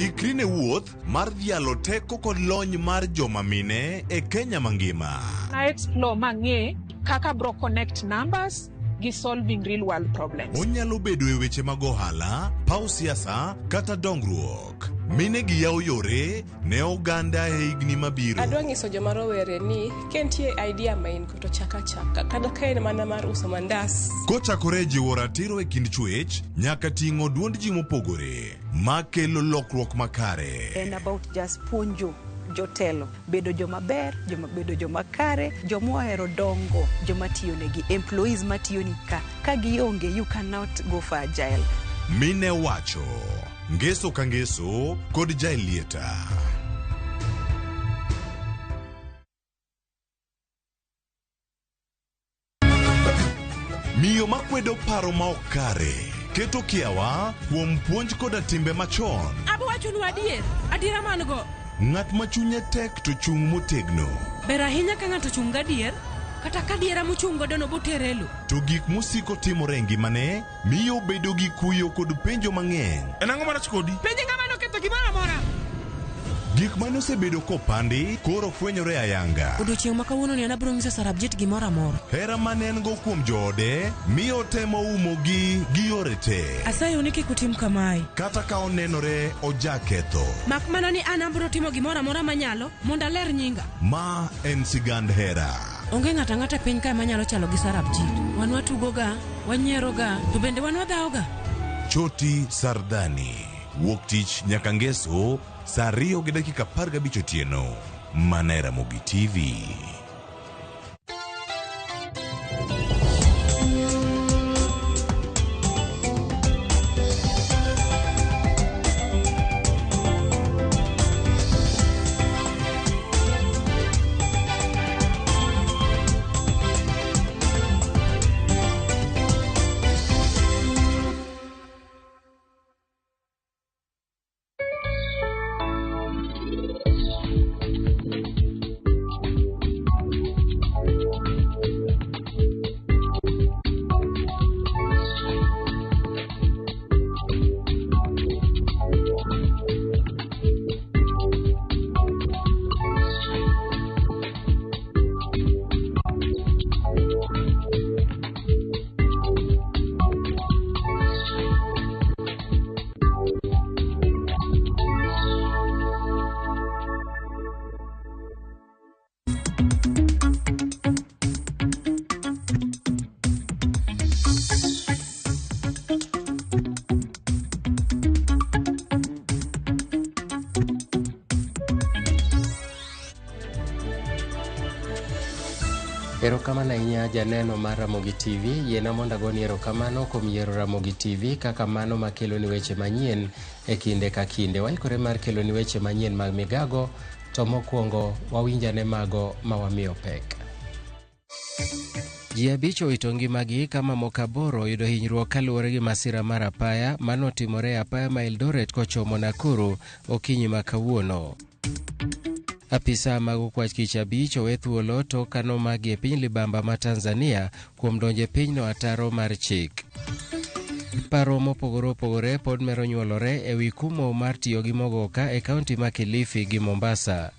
Ikrine wuoth mar dhialo teko kod lony mar joma mine e Kenya mangima. Na explore mang'e kaka bro connect numbers gi solving real world problems. Onyalo bedo e weche mag ohala, paw siasa kata dongruok. Mine gi yawo yore ne oganda e higni mabiro. Adwa nyiso joma rowere ni kentie idea main to chaka kada kaen mana mar uso mandas. Kochakore jiwo ratiro e kind chwech nyaka ting'o duond ji mopogore makelo lokruok makare. And about just puonjo jotelo bedo joma ber, bedo joma kare, joma ohero dongo, joma tiyo negi, employees matiyo ni ka gionge, you cannot go for agile. Mine wacho ngeso ka ngeso kod jailieta. Miyo makwedo paro ma okare keto kiawa kuom puonj koda timbe machon. Abo wacho nu adiera man go. Ng'at ma chunye tek to chung motegno. Ber ahinya ka ng'ato chung gadier kata ka diera mochung godo no boterelo. To gik musiko timore e ngimane miyo bedo gi kuyo kod penjo mang'eny. En ang'o marach kodi? Penjo ng'ama noketho gimoro amora. Gik mane osebedo kopandi koro fwenyore ayanga. Odiochieng' ma kawuono ni anabiro nyiso Sarabjit gimoro amora. Hera mane en go kuom joode miyo temo umo gi yore te. Asayo ni kik utim kamae. Kata ka onenore ojaketho. Mak mana ni an abiro timo gimoro amora manyalo mondo aler nyinga. Ma en sigand hera. Onge ng'ata ng'ata piny kae manyalo chalo gi Sarabjit. Wan watugoga, wanyieroga, to bende wan wadhaoga. Choti Sardani. Wuok tich nyaka ngeso saa 2:15 otieno. Mana e Ramogi TV. Erokamano ahinya janeno mar Ramogi TV, yiena mondo agoni erokamano kuom yiero Ramogi TV kaka mano makelo ni weche manyien e kinde ka kinde. Waikore mar kelo ni weche manyien mag migago, to mokwongo wawinjane mago ma wamiyo pek. Ji 5 owito ngimagi ka mamoko 8 oyudo hinyruok kaluwore gi masira mar apaya manotimore e apaya ma Eldoret kochomo Nakuru okinyi ma kawuono. Apisa mag okwach kich 5 owe thuolo tok kano magi e piny libamba ma Tanzania kuom donje pinyno ataro mar chik. Paro mopogore opogore pod mero nyuolore e wi kumo mar tiyo gi mogoka e kaunti ma Kilifi gi Mombasa.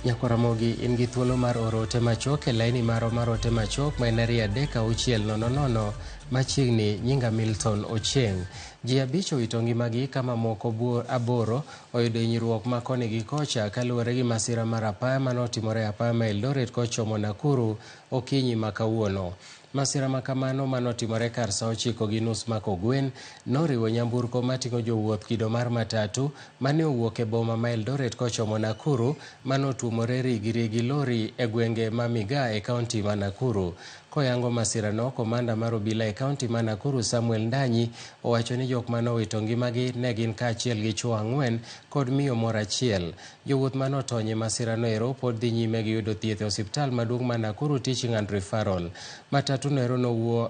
Nyakoramogi in gi thuolo mar oro ote machok e laini maro mar ote machok ma en 3-600 machiegni nyinga Milton Ochieng'. Ji 5 owito ngimagi kama moko 8 oyudo hinyruok ma koni gi kocha kaluwore gi masira mar apaya manotimore apaya ma Eldoret kochomo Nakuru okinyi ma kawuono. Masira makamano manotimore kar saa 9:30 mako gwen noriwo nyamburko mating'o jowuoth kido mar matatu mane owuok e boma ma Eldoret kochomo Nakuru manotuomore rigiri lori e gwenge ma Migaa e kaunti ma Nakuru. Koyango masirano, komanda mar obila e kaunti ma Nakuru Samuel Ndanyi owacho ni jok manowito ngimagi ne gin kaachiel gi chwo 4 kod miyo moro 1. Jowuoth manotonye masirano ero pod dhi nyime gi yudo thieth e osiptal maduong' ma Nakuru Teaching and Referral. Matatu no ero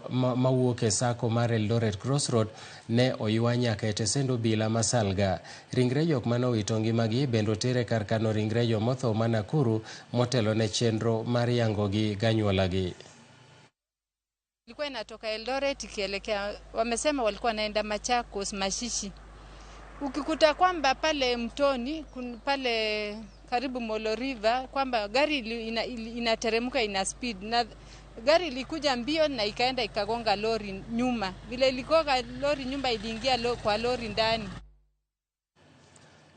mawuok e sako mar Eldoret Crossroad ne oywa nyaka e tesend obila ma Salga. Ringre jok manowito ngimagi bende otere kar kano ringre jomotho ma Nakuru motelo ne chenro mar yango gi ganyuolagi. Ilikuwa inatoka Eldoret ikielekea, wamesema walikuwa naenda Machakos, Mashishi. Ukikuta kwamba pale mtoni, pale karibu Molo River, kwamba gari inateremka ina speed, na gari ilikuja mbio na ikaenda ikagonga lori nyuma. Vile iligonga lori nyuma, iliingia kwa lori ndani.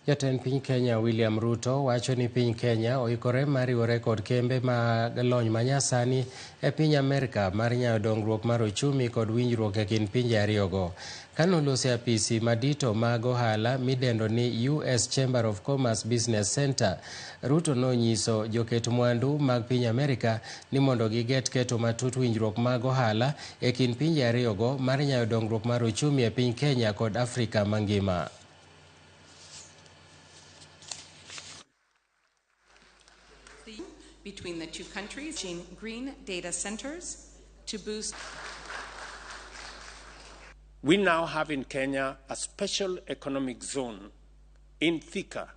Jatend piny Kenya William Ruto wacho ni piny Kenya oikore mariwore kod kembe mag lony manyasani e piny Amerika mar nyayo dongruok mar ochumi kod winjruok e kind pinje ariyogo. Kanolose apisi madito mag ohala midendo ni US Chamber of Commerce Business Center, Ruto nonyiso joket mwandu mag piny Amerika ni mondo giget keto matut winjruok mag ohala e kind pinje ariyogo mar nyayo dongruok mar ochumi e piny Kenya kod Afrika mangima. Between the two countries, green data centers to boost. We now have in Kenya a special economic zone in Thika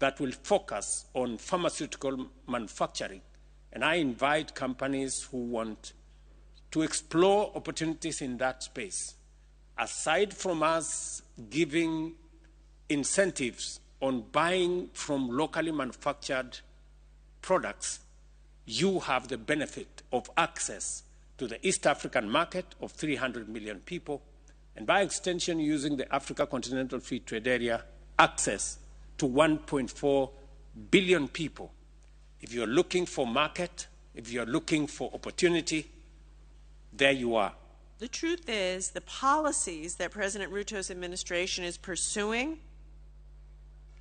that will focus on pharmaceutical manufacturing. And I invite companies who want to explore opportunities in that space. Aside from us giving incentives on buying from locally manufactured products, you have the benefit of access to the East African market of 300 million people, and by extension, using the Africa Continental Free Trade Area, access to 1.4 billion people. If you're looking for market, if you're looking for opportunity, there you are. The truth is, the policies that President Ruto's administration is pursuing,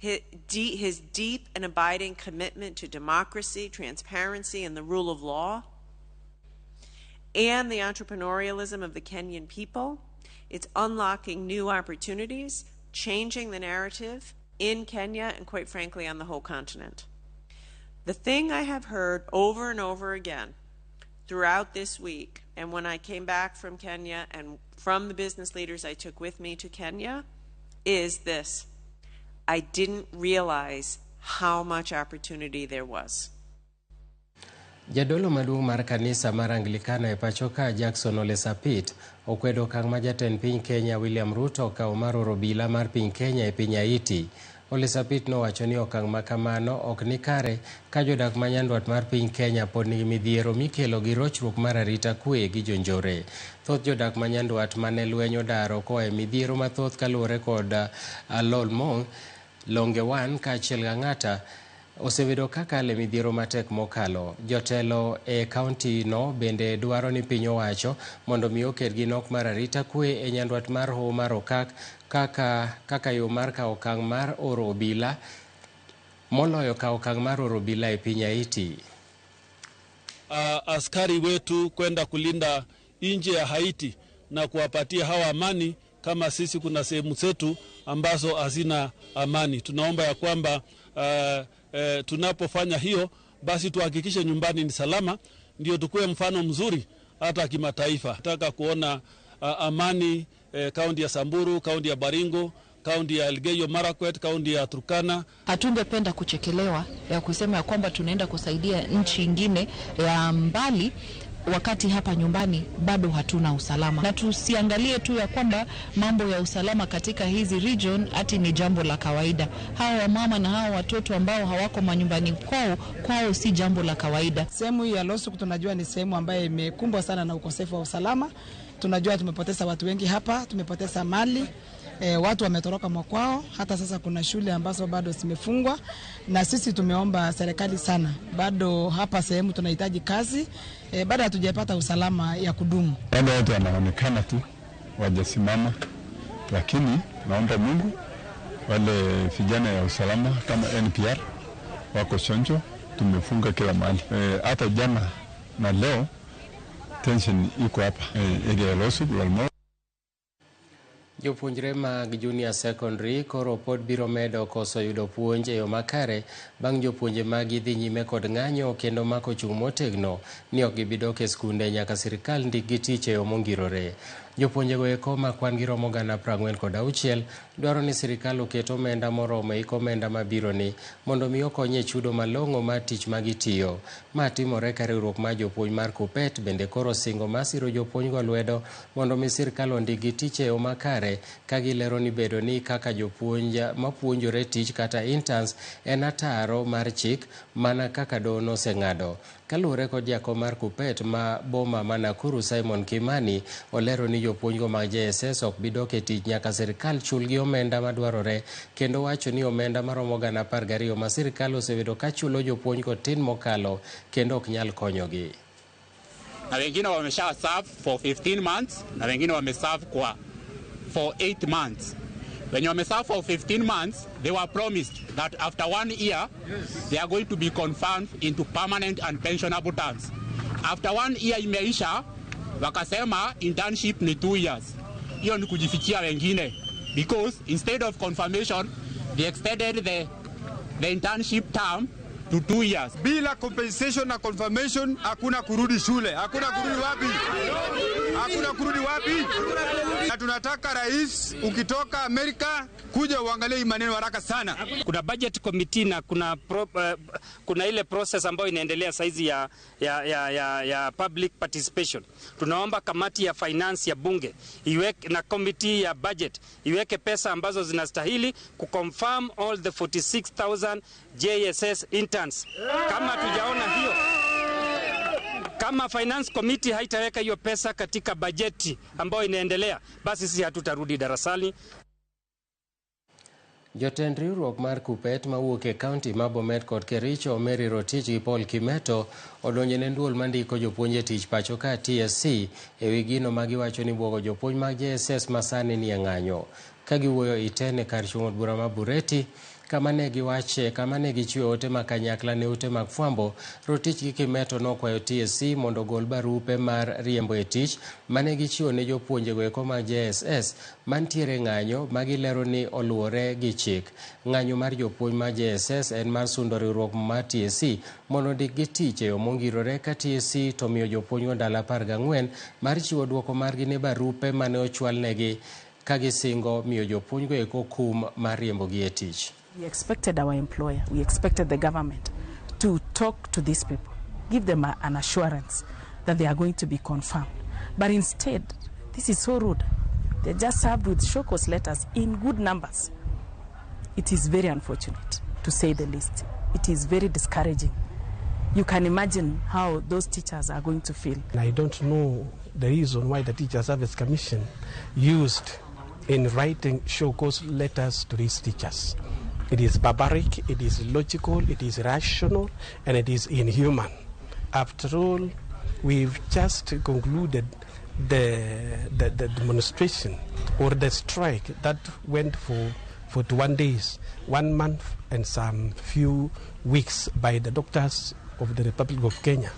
his deep and abiding commitment to democracy, transparency, and the rule of law, and the entrepreneurialism of the Kenyan people, it's unlocking new opportunities, changing the narrative in Kenya and, quite frankly, on the whole continent. The thing I have heard over and over again throughout this week, and when I came back from Kenya and from the business leaders I took with me to Kenya, is this: I didn't realize how much opportunity there was. Jadolo maduong' mar kanisa mar Anglikana e pachoka Jackson Ole Sapit okwedo okang' ma jatend piny Kenya William Ruto okawo mar oro obila mar piny Kenya e piny Haiti. Ole Sapit nowacho ni okang' ma kamano ok ni kare ka jodak ma nyandwat mar piny Kenya pod nigi midhiero mikelo gi rochruok mar arita kwe gi jonjore. Thoth jodak ma nyandwat mane lweny odaro koa e midhiero mathoth kaluwore kod Lolmong, Longewan kaachiel gang'ata osebedo kakale midhiero matek mokalo. Jotelo e kaunti no bende dwaro ni piny owacho mondo mi oked gi nok mar arita kwe e nyandwat mar Hoho mar Okak kaka yo mar kawo okang' mar oro obila moloyo kawo okang' mar oro obila e piny Haiti. Askari wetu kwenda kulinda nje ya Haiti na kuwapatia hawa amani, kama sisi kuna sehemu zetu ambazo hazina amani. Tunaomba ya kwamba tunapofanya hiyo basi tuhakikishe nyumbani ni salama, ndio tukue mfano mzuri hata kimataifa. Nataka kuona amani kaunti ya Samburu, kaunti ya Baringo, kaunti ya Elgeyo Marakwet, kaunti ya Turkana. Hatungependa kuchekelewa ya kusema ya kwamba tunaenda kusaidia nchi nyingine ya mbali wakati hapa nyumbani bado hatuna usalama. Na tusiangalie tu ya kwamba mambo ya usalama katika hizi region ati ni jambo la kawaida. Hawa wamama na hawa watoto ambao hawako manyumbani kwao si jambo la kawaida. Sehemu hii ya Losuk tunajua ni sehemu ambayo imekumbwa sana na ukosefu wa usalama. Tunajua tumepoteza watu wengi hapa, tumepoteza mali. Watu wametoroka mwakwao, hata sasa kuna shule ambazo bado zimefungwa, na sisi tumeomba serikali sana. Bado hapa sehemu tunahitaji kazi, bado hatujapata usalama ya kudumu. Wale watu wanaonekana tu wajasimama, lakini naomba Mungu wale vijana ya usalama kama NPR wako chonjo, tumefunga kila mahali. Hata jana na leo tension iko hapa area ya Losuk, Lolmong. Jopuonjre mag junior secondary koro pod biro medo koso yudo puonj e yo makare bang' jopuonje mag dhi nyime kod ng'anyo kendo mako chung' motegno ni ok gibidok e skunde nyaka sirikal ndik gi tich e yo mongirore. Jopuonjego eko ma kwan giromo gana 46 dwaro ni sirikal oket omenda moromo e omenda mabiro ni mondo mi okonye chudo malong'o mar tich magitiyo. Ma timore ka riwruok mar jopuonj mar KUPPET bende koro singo masiro jopuonjgo lwedo mondo mi sirikal ondigi tich e yo makare, ka gilero ni bedo ni kaka jopuonj mapuonjore tich kata interns en ataro mar chik mana kaka doho noseng'ado. Kaluwore kod jakom mar KUPPET ma boma ma Nakuru Simon Kimani olero ni jopuonjgo mag JSS ok bidok e tich nyaka sirikal chulgi omenda madwarore, kendo wacho ni omenda maromo gana 12 ma sirikal osebedo ka chulo jopuonjgo tin mokalo kendo ok nyal konyogi. Na wengine wamesha serve for 15 months na wengine wameserve for 8 months. When you serve for 15 months, they were promised that after 1 year, they are going to be confirmed into permanent and pensionable terms. After 1 year imeisha, wakasema internship ni 2 years. Hiyo ni kujifichia wengine, because instead of confirmation, they extended the internship term to 2 years. Bila compensation na confirmation, hakuna kurudi shule. Hakuna kurudi wapi? Hakuna kurudi wapi? Na tunataka rais ukitoka Amerika kuja uangalie maneno haraka sana. Kuna budget committee na kuna ile process ambayo inaendelea saizi ya public participation. Tunaomba kamati ya finance ya bunge iweke na committee ya budget iweke pesa ambazo zinastahili kuconfirm all the 46,000 JSS interns. Kama tujaona hiyo, kama finance committee haitaweka hiyo pesa katika bajeti ambayo inaendelea, basi sisi hatutarudi darasani. Jotend riwruok mar KUPPET mawuok e kaunti ma Bomet kod Kericho, Mary Rotich gi Paul Kimeto odonjone duol mandiko jopuonje tich pacho ka TSC e wi gino ma giwacho ni buogo jopuonj mag JSS masani ni e ng'anyo. Ka giwuoyo itene kar chung' od bura ma Bureti, kama ne gichiwo ote ma kanyakla ne ute mag fwambo, Rotich gi Kimeto nokwayo TSC mondo gol barupe mar riembo e tich mane gichiwo ne jopuonjego eko mag JSS mantiere ng'anyo ma gilero ni oluwore gi chik. Ng'anyo mar jopuonj mag JSS en mar sundo riwruok mar TSC mondo ondik gi tich e yo mongirore, ka TSC to miyo jopuonjgo ndalo 14 mar chiwo duoko margi ne barupe mane ochwalnegi ka gisingo miyo jopuonjgo eko kum mar riembogi e tich. We expected our employer, we expected the government to talk to these people, give them an assurance that they are going to be confirmed. But instead, this is so rude. They just served with show cause letters in good numbers. It is very unfortunate, to say the least. It is very discouraging. You can imagine how those teachers are going to feel. I don't know the reason why the Teacher Service Commission used in writing show cause letters to these teachers. It is barbaric, it is illogical, it is irrational, and it is inhuman. After all, we've just concluded the demonstration or the strike that went for 21 days, 1 month and some few weeks by the doctors of the Republic of Kenya.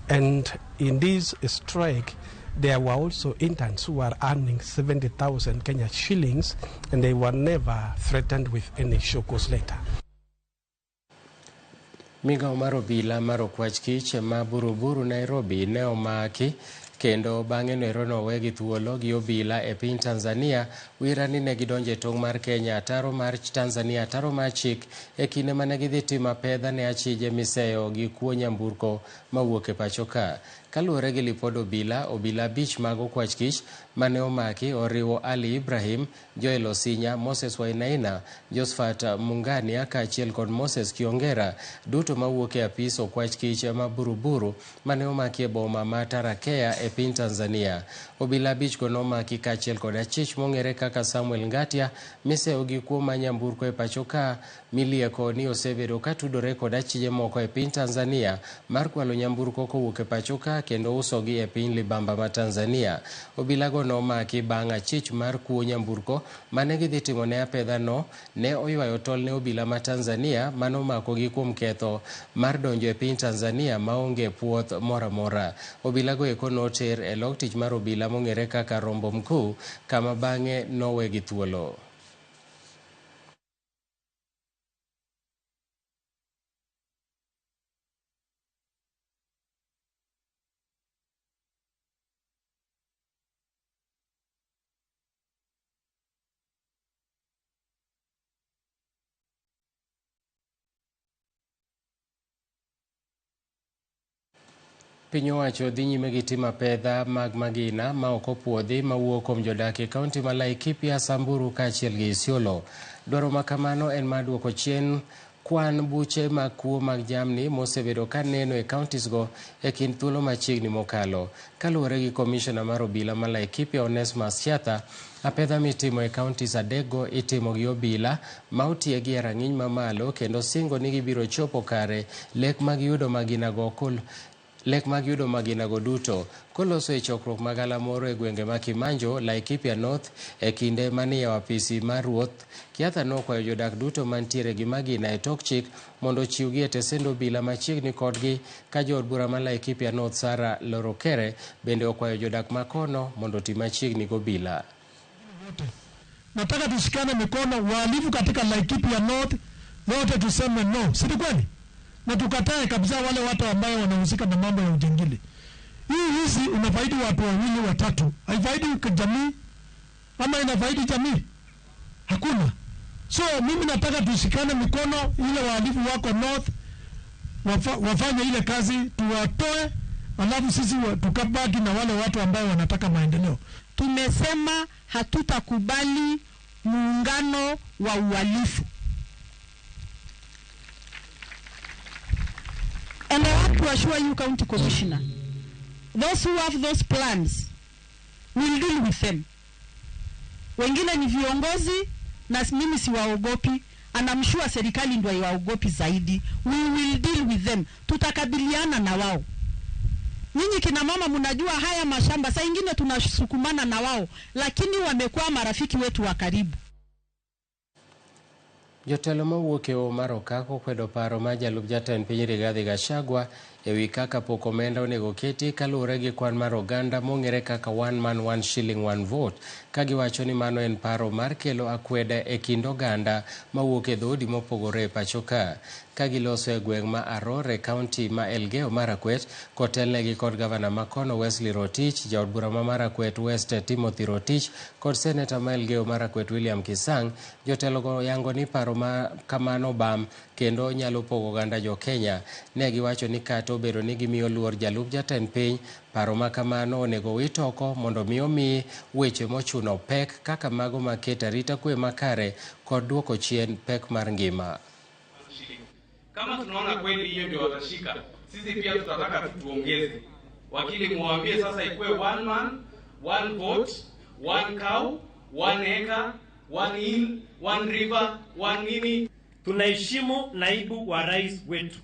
And in this strike, there were also interns who were earning 70,000 Kenya shillings, and they were never threatened with any show cause letter. Migao mar obila mar okwach kich ma Buruburu Nairobi ne omaki kendo bang'e nero nowe gi thuolo gi obila e piny Tanzania wira ni ne gidonje tong' mar Kenya ataro mar Tanzania ataro mar chik e kinde mane gidhi timo apedha ne achije miseyo gi kuo nyamburko mawuok e pacho ka. Kaluwore gi lipod obila 5 mag okwach kich mane omaki oriwo Ali Ibrahim, Joel Osinya, Moses Wainaina, Josephat Mungania kaachiel kod Moses Kiongera, duto mawuok e apis okwach kich ma Buruburu mane omaki e boma ma Tarakea e piny Tanzania. Obila 5 go nomaki kaachiel kod achich mong'ere kaka Samuel Ngatia miseyo gi kuo ma nyamburko e pacho ka milieko ni osebedo ka tudore kod achije moko e piny Tanzania mar kwalo nyamburko kowuok e pacho ka kendo usogi e piny libamba ma Tanzania. Obila go nomaki bang' achich mar kuo nyamburko mane gidhi timo ne apedha no ne oywayo tol ne obila ma Tanzania manomako gi kuom ketho mar donjo e piny Tanzania maonge puoth moramora. Obila go eko noter e log tich mar obila mong'ere kaka Rombo Mkuu kama bang'e nowe gi thuolo. Piny owacho dhi nyime gi timo pedha mag magina ma ok opuodhi mawuok kuom jodak e kaunti ma Laikipia, Samburu kaachiel gi Isiolo. Dwaro ma kamano en mar duoko chien kwan buche mag kuo mag jamni mosebedo ka neno e counties go e kind thuolo machiegni mokalo. Kaluwore gi komishona mar obila ma Laikipia, Onesmus Chiatha, apedha mitimo e counties adekgo itimo gi obila ma otiegi e rang'iny mamalo kendo singo ni gibiro chopo kare lek mag yudo maginago duto. Koloso e chokruok magala moro e gwenge ma Kimanjo, Laikipia North e kinde manie apisi mar ruoth, Chiatha nokwayo jodak duto mantiere gi magina e tok chik mondo chiwgi e tesend obila machiegni kodgi, ka jood bura ma Laikipia North Sara Lorokere bende okwayo jodak makono mondo ti machiegni gobila. Nataka tushikane mikono, wahalifu katika Laikipia North wote tuseme no, si kweli? Na tukatae kabisa wale watu ambao wanahusika na mambo ya ujangili. Hizi unafaidi watu wawili watatu, haifaidi jamii ama inafaidi jamii? Hakuna. So mimi nataka tushikane mikono, ile wahalifu wako North wafanye ile kazi, tuwatoe, alafu sisi tukabaki na wale watu ambao wanataka maendeleo. Tumesema hatutakubali muungano wa uhalifu. And I want to assure you, County Commissioner, those who have those plans, we'll deal with them. Wengine ni viongozi na mimi siwaogopi, and I'm sure serikali ndio iwaogopi zaidi. We will deal with them. Tutakabiliana na wao. Nyinyi kina mama mnajua haya mashamba, saa ingine tunasukumana na wao, lakini wamekuwa marafiki wetu wa karibu. Jotelo mawuok e Omar Okako kwedo paro ma jalup jatend piny Rigathi Gachagua e wi kaka pok omenda onego keti kaluwore gi kwan mar oganda mong'ere kaka one man one shilling one vote, ka giwacho ni mano en paro mar kelo akwede e kind oganda mawuok e dhoudi mopogore e pacho ka. Ka giloso e gweng' ma Aror e kaunti ma Elgeyo Marakwet kotelnegi kod gavana ma kono Wesley Rotich, jaod bura ma Marakwet West Timothy Rotich kod seneta ma Elgeyo Marakwet William Kisang, jotelo go yango ni paro ma kamano bam kendo nyalo pogo oganda jo Kenya. Ne giwacho ni kata obedo ni gimiyo luor jalup jatend piny, paro ma kamano onego wit oko mondo mi weche mochuno pek kaka mago maketo arita kwe makare kod duoko chien pek mar ngima. Kama tunaona kweli hiyo ndio watashika, sisi pia tutataka tuongeze. Wakili muambie sasa ikuwe one man, one vote, one cow, one acre, one hill, one river, one nini. Tunaheshimu naibu wa rais wetu,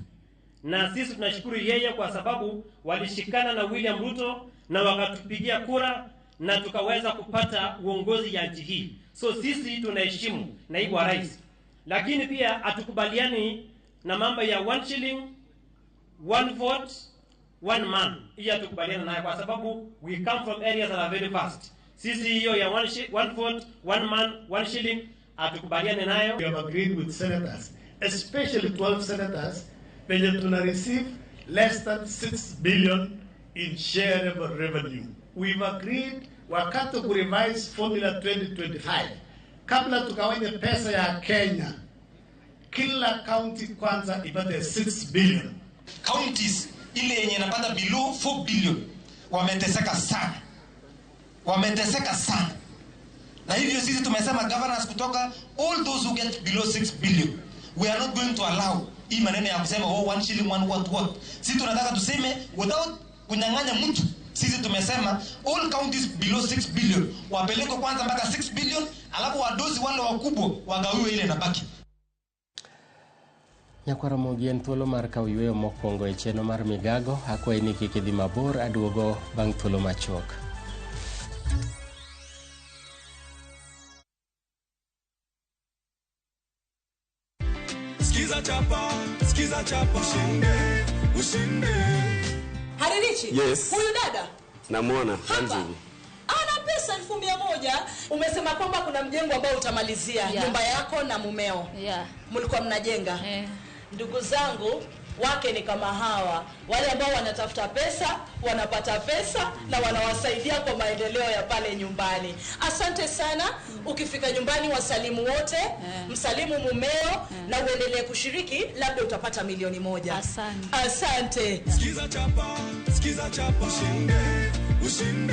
na sisi tunashukuru yeye kwa sababu walishikana na William Ruto na wakatupigia kura na tukaweza kupata uongozi ya nchi hii. So sisi tunaheshimu naibu wa rais, lakini pia hatukubaliani na mambo ya one shilling, one vote, one man. Hiyo hatukubaliana nayo kwa sababu we come from areas that are very fast. Sisi hiyo ya one vote, one man, one shilling hatukubaliane nayo. We have agreed with senators, especially 12 senators, penye tuna receive less than 6 billion in shareable revenue. We've agreed wakati ku revise formula 2025, kabla tukawanye pesa ya Kenya, kila county kwanza ipate 6 billion. Counties ile yenye napata below 4 billion wameteseka sana. Na hivyo sisi tumesema governors kutoka all those who get below 6 billion, we are not going to allow hii maneno ya kusema one shilling one what. Sisi tunataka tuseme without kunyang'anya mtu. Sisi tumesema all counties below 6 billion wapeleke kwanza mpaka 6 billion, alafu wadozi wale wakubwa wagawiwe ile nabaki. Nyakwara mogien thuolo mar kaw yweyo mokwongo e cheno mar migago, akwayi ni kik idhi mabor, aduogo bang' thuolo machuok. Skiza chapa. Ushinde. Haririchi? Yes. Huyu dada? Namuona. Hapa. Ana pesa 1,100. Umesema kwamba kuna mjengo ambao utamalizia nyumba yako na mumeo. Mlikuwa mnajenga. Ndugu zangu, wake ni kama hawa, wale ambao wanatafuta pesa, wanapata pesa na wanawasaidia kwa maendeleo ya pale nyumbani. Asante sana. Ukifika nyumbani wasalimu wote, msalimu mumeo na uendelee kushiriki, labda utapata milioni 1. Asante. Skiza chapa, ushinde.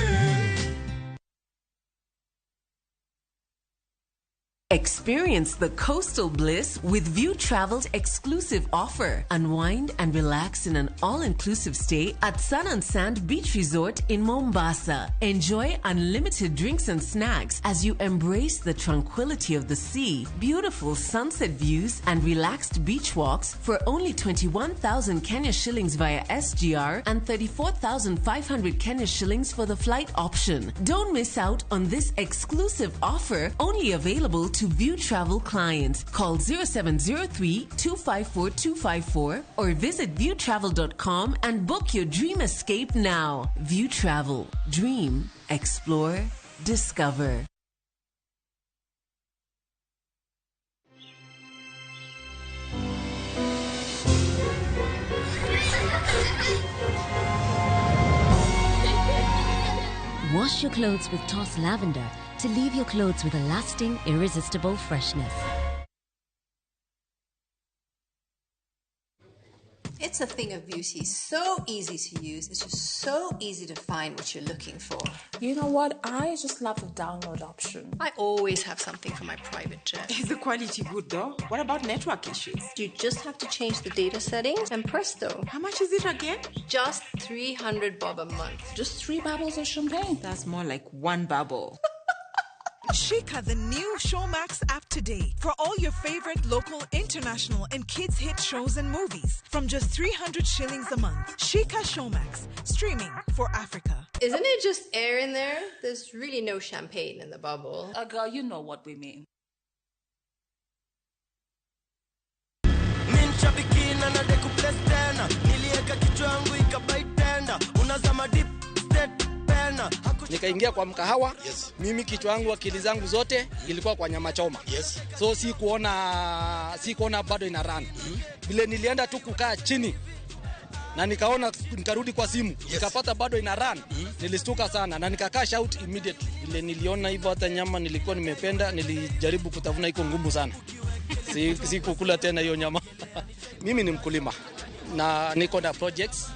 Experience the coastal bliss with View Travel's exclusive offer. Unwind and relax in an all-inclusive stay at Sun and Sand Beach Resort in Mombasa. Enjoy unlimited drinks and snacks as you embrace the tranquility of the sea, beautiful sunset views, and relaxed beach walks for only 21,000 Kenya shillings via SGR and 34,500 Kenya shillings for the flight option. Don't miss out on this exclusive offer, only available to View Travel clients. Call 0703-254-254 or visit viewtravel.com and book your dream escape now. View Travel. Dream. Explore. Discover. Wash your clothes with Toss Lavender to leave your clothes with a lasting, irresistible freshness. It's a thing of beauty. So easy to use. It's just so easy to find what you're looking for. You know what? I just love the download option. I always have something for my private jet. Is the quality good though? What about network issues? You just have to change the data settings and presto. How much is it again? Just 300 bob a month. Just 3 bubbles of champagne. That's more like 1 bubble. Shika, the new Showmax app today for all your favorite local, international, and kids' hit shows and movies from just 300 shillings a month. Shika Showmax, streaming for Africa. Isn't it just air in there? There's really no champagne in the bubble. Girl, you know what we mean. Nikaingia kwa mkahawa. Yes. Mimi kichwa yangu, akili zangu zote ilikuwa kwa nyama choma. Yes. So si kuona bado ina run. Vile nilienda tu kukaa chini na nikarudi kwa simu. Yes. Nikapata bado ina run. Nilistuka sana na nikakaa shout immediately. Vile niliona hivyo, hata nyama nilikuwa nimependa, nilijaribu kutafuna, iko ngumu sana. Si kukula tena hiyo nyama. Mimi ni mkulima na niko na projects.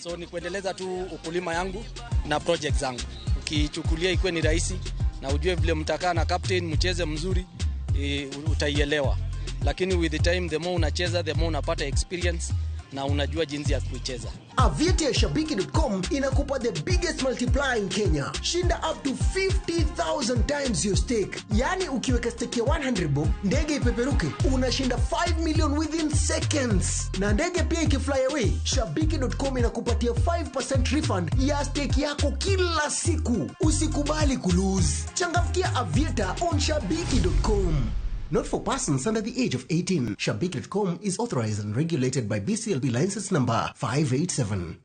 So ni kuendeleza tu ukulima yangu na project zangu. Ukichukulia ikuwe ni rahisi na ujue vile mtakaa na captain mcheze mzuri, utaielewa. Lakini with the time, the more unacheza, the more unapata experience na unajua jinsi ya kuicheza. Aviator ya Shabiki.com inakupa the biggest multiplier in Kenya. Shinda up to 50,000 times your stake. Yani ukiweka stake ya 100 bob, ndege ipeperuke, unashinda 5 million within seconds. Na ndege pia ikifly away, Shabiki.com inakupatia 5% refund ya stake yako kila siku. Usikubali kulose. Changamkia Aviator on Shabiki.com. Not for persons under the age of 18. Shabiki.com is authorized and regulated by BCLB license number 587.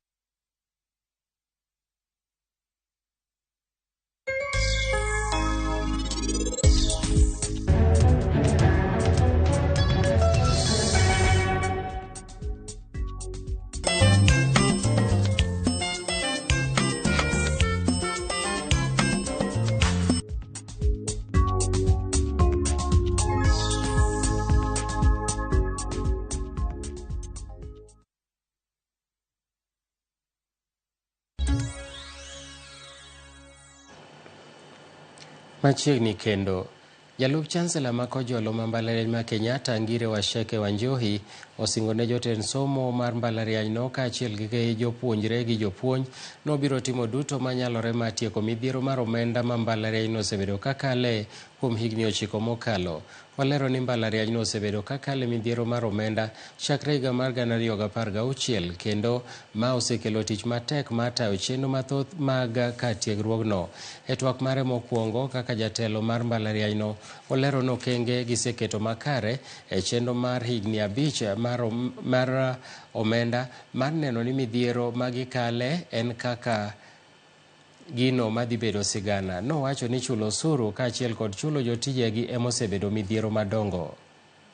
Machiegni kendo Jalup Chancellor ma Kojolo ma mbalariany ma Kenyatta Ngire Washeke Wanjohi osingone jotend somo mar mbalarianyno kaachiel gi jopuonjre gi jopuonj nobiro timo duto manyalore mar tieko midhiero mar omenda ma mbalarianyno osebedo kakale kuom higni 9 mokalo. Walero ni mbalarianyno osebedo kakale midhiero mar omenda chakre higa mar 2016 kendo ma osekelo tich matek mar tayo chenro mathoth mag katiegruogno. E twak mare mokwongo kaka jatelo mar mbalarianyno, olero no okenge giseketo makare e chenro mar higni 5 mar omenda mar neno ni midhiero magikale en kaka gino madhi bedo sigana. Nowacho ni chulo osuru kaachiel kod chulo jotijegi emosebedo midhiero madongo.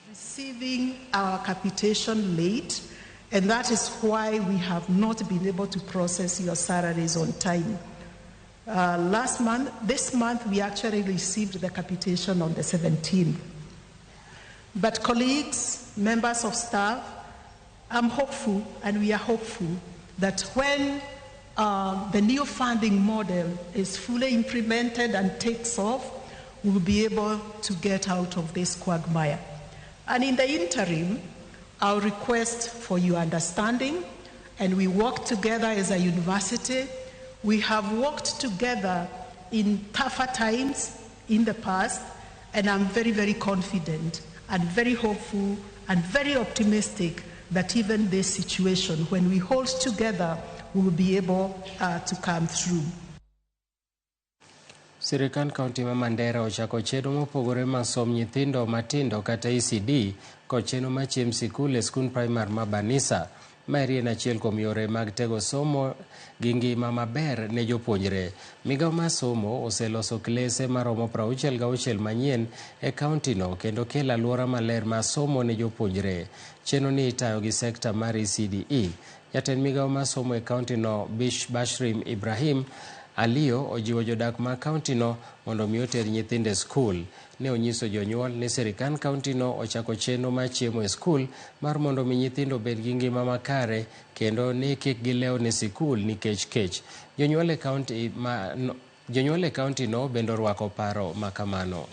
Receiving our capitation late And that is why we have not been able to process your salaries on time. This month, we actually received the capitation on the 17th. But colleagues, members of staff, I'm hopeful, and we are hopeful, that when the new funding model is fully implemented and takes off, we will be able to get out of this quagmire. And in the interim, I'll request for your understanding, and we work together as a university. We have worked together in tougher times in the past, and I'm very, very confident and very hopeful and very optimistic that even this situation, when we hold together, we will be able to come through. Sirikal kaunti ma Mandera ochako chenro mopogore mag som nyithindo matindo kata ECD kod chenro mar chiemb sikul e skul primar ma Banisa. Mari en achiel kuom yore mag tego somo gi ngima maber ne jopuonjre. Migawo mar somo oseloso klese maromo 66 manyien e kauntino kendo kelo alwora maler mar somo ne jopuonjre. Chenro ni itayo gi sekta mar ECDE. Jatend migawo mar somo e kauntino Bashrim Ibrahim Aliyo ojiwo jodak ma kauntino mondo mi oter nyithindo e skul. Ne onyiso jonyuol ni sirikal kauntino ochako chenro mar chiemo e skul mar mondo mi nyithindo bed gi ngima makare kendo ni kik gilew ne sikul nikech kech. Jonyuol e kauntino bende orwako paro makamano.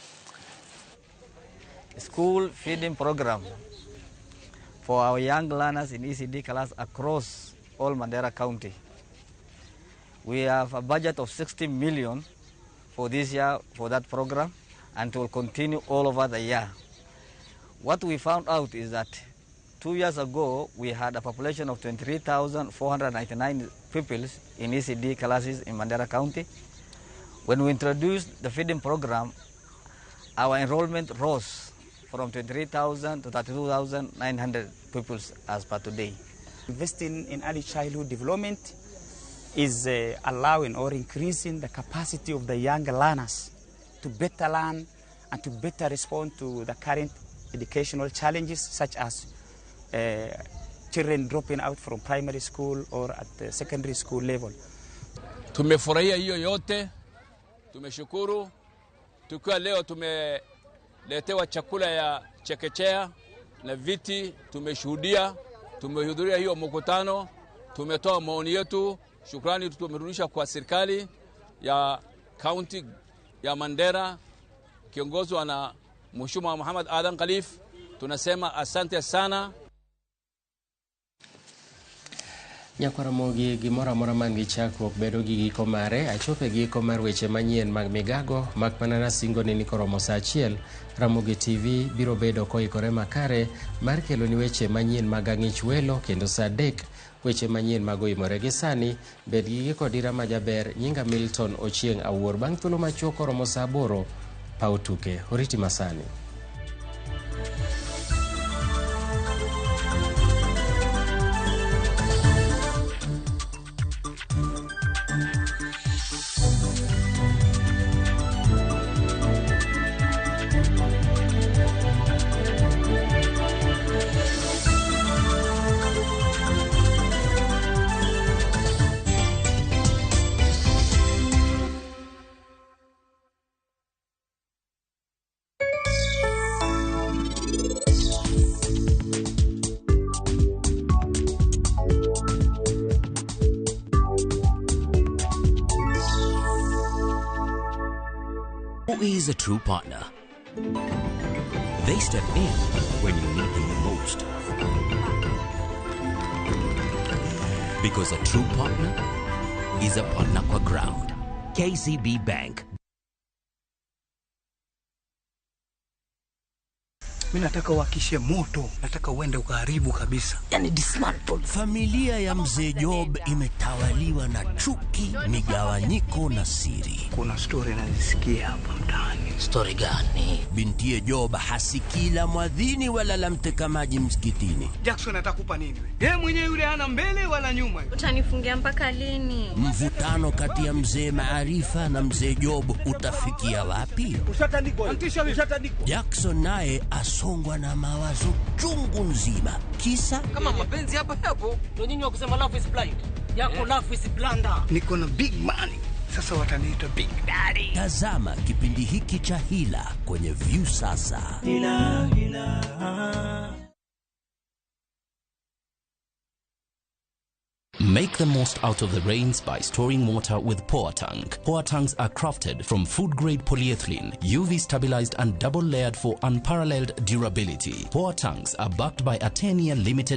School feeding program for our young learners in ECD class across all Mandera County. We have a budget of 60 million for this year for that program, and it will continue all over the year. What we found out is that 2 years ago, we had a population of 23,499 pupils in ECD classes in Mandera County. When we introduced the feeding program, our enrollment rose from 23,000 to 32,900 pupils as per today. Investing in early childhood development is allowing or increasing the capacity of the young learners to better learn and to better respond to the current educational challenges, such as children dropping out from primary school or at the secondary school level. Tumefurahia hiyo yote, tumeshukuru. Tukiwa leo tumeletewa chakula ya chekechea na viti, tumeshuhudia, tumehudhuria hiyo mkutano, tumetoa maoni yetu. Shukrani tumerudisha kwa serikali ya kaunti ya Mandera kiongozwa na Mheshimiwa Muhammad Adan Khalif. Tunasema asante sana. Nyakwaramogi gimoro amora man gi chakruok bedo gi giko mare. Achope giko mar weche manyien mag migago mak mana na singo ni koromo saa achiel. Ramogi TV biro bedo koikore makare mar kelo ni weche manyien mag ang'ich welo kendo saa 3 weche manyien mag oimore gi sani. Bed gi giko dira majaber. Nyinga Milton Ochieng Awuor. Bang' thuolo machuok koromo saa 8 pau tuke. Oriti masani. Who is a true partner? They step in when you need them the most. Because a true partner is a partner kwa ground. KCB Bank. Mimi nataka uwakishe moto, nataka uende ukaharibu kabisa. Yani dismantle. Familia ya Mzee Job imetawaliwa na chuki, migawanyiko na siri. Kuna story nazisikia hapa mtaani. Story gani? Bintiye Job hasikila mwadhini wala la mteka maji msikitini. Jackson atakupa nini wewe? Yeye mwenyewe yule hana mbele wala nyuma. Utanifungia mpaka lini? Mvutano kati ya Mzee Maarifa na Mzee Job utafikia wapi? Ushatandikwa. Antisha ushatandikwa. Jackson naye unasongwa na mawazo chungu nzima. Kisa kama mapenzi hapo ndio nyinyi wa kusema love is blind. Yako love is blunder. Niko na big money. Sasa wataniita Big Daddy. Tazama kipindi hiki cha Hila kwenye View sasa. Make the most out of the rains by storing water with Power Tank. Power Tanks are crafted from food-grade polyethylene, UV-stabilized and double-layered for unparalleled durability. Power Tanks are backed by a 10-year limited